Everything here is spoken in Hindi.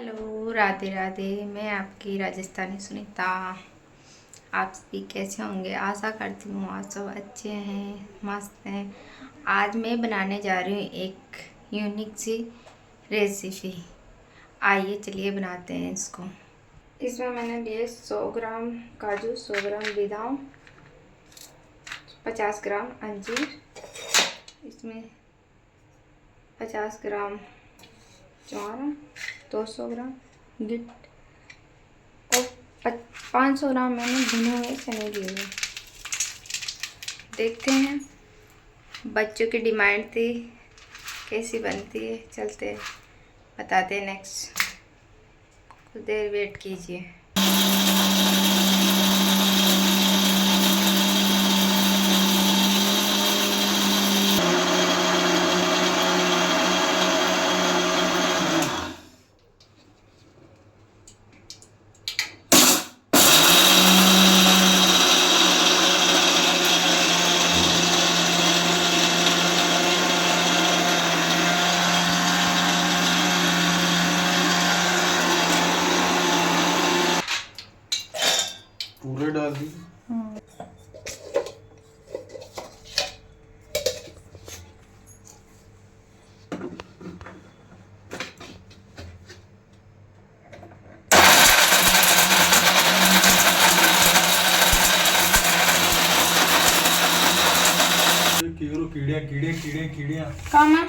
हेलो, राधे राधे। मैं आपकी राजस्थानी सुनीता। आप सभी कैसे होंगे? आशा करती हूँ आप सब अच्छे हैं, मस्त हैं। आज मैं बनाने जा रही हूँ एक यूनिक सी रेसिपी। आइए चलिए बनाते हैं इसको। इसमें मैंने लिए 100 ग्राम काजू, 100 ग्राम बादाम, 50 ग्राम अंजीर, इसमें 50 ग्राम चुरमा, 200 ग्राम गिट और 500 ग्राम मैंने भुने हुए चने लिए हुए। देखते हैं, बच्चों की डिमांड थी कैसी बनती है, चलते हैं बताते हैं। नेक्स्ट कुछ देर वेट कीजिए। पूरे डाल दी। कीड़े कीड़े कीड़े कीड़े कीड़े काम है